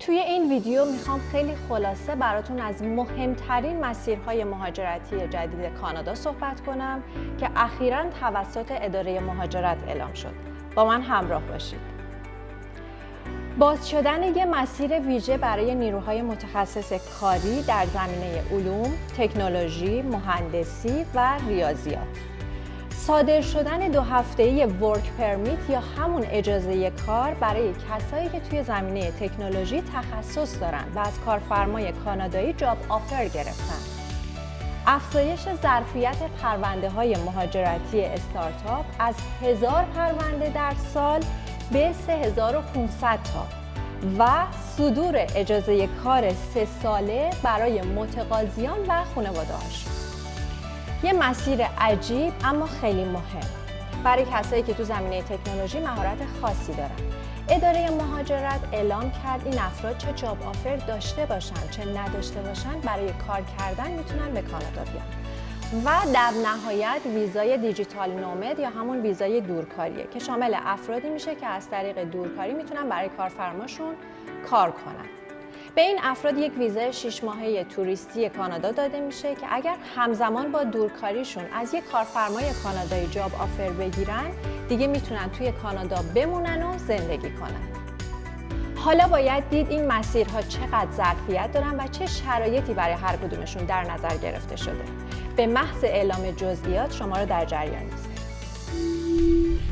توی این ویدیو میخوام خیلی خلاصه براتون از مهمترین مسیرهای مهاجرتی جدید کانادا صحبت کنم که اخیراً توسط اداره مهاجرت اعلام شد. با من همراه باشید. باز شدن یک مسیر ویژه برای نیروهای متخصص کاری در زمینه علوم، تکنولوژی، مهندسی و ریاضیات. صادر شدن 2 هفته‌ای ورک پرمیت یا همون اجازه کار برای کسایی که توی زمینه تکنولوژی تخصص دارن و از کارفرمای کانادایی جاب آفر گرفتن. افزایش ظرفیت پرونده‌های مهاجرتی استارتاپ از 1000 پرونده در سال به 3500 تا و صدور اجازه کار 3 ساله برای متقاضیان و خانواده‌هاشون. یه مسیر عجیب اما خیلی مهم برای کسایی که تو زمینه تکنولوژی مهارت خاصی دارن. اداره مهاجرت اعلام کرد این افراد چه جاب آفر داشته باشن چه نداشته باشن برای کار کردن میتونن به کانادا بیان. و در نهایت ویزای دیجیتال نومد یا همون ویزای دورکاریه که شامل افرادی میشه که از طریق دورکاری میتونن برای کارفرماشون کار کنن. به این افراد یک ویزای 6 ماهه توریستی کانادا داده میشه که اگر همزمان با دورکاریشون از یک کارفرمای کانادایی جاب آفر بگیرن دیگه میتونن توی کانادا بمونن و زندگی کنن. حالا باید دید این مسیرها چقدر ظرفیت دارن و چه شرایطی برای هر کدومشون در نظر گرفته شده. به محض اعلام جزئیات شما رو در جریان میذارم.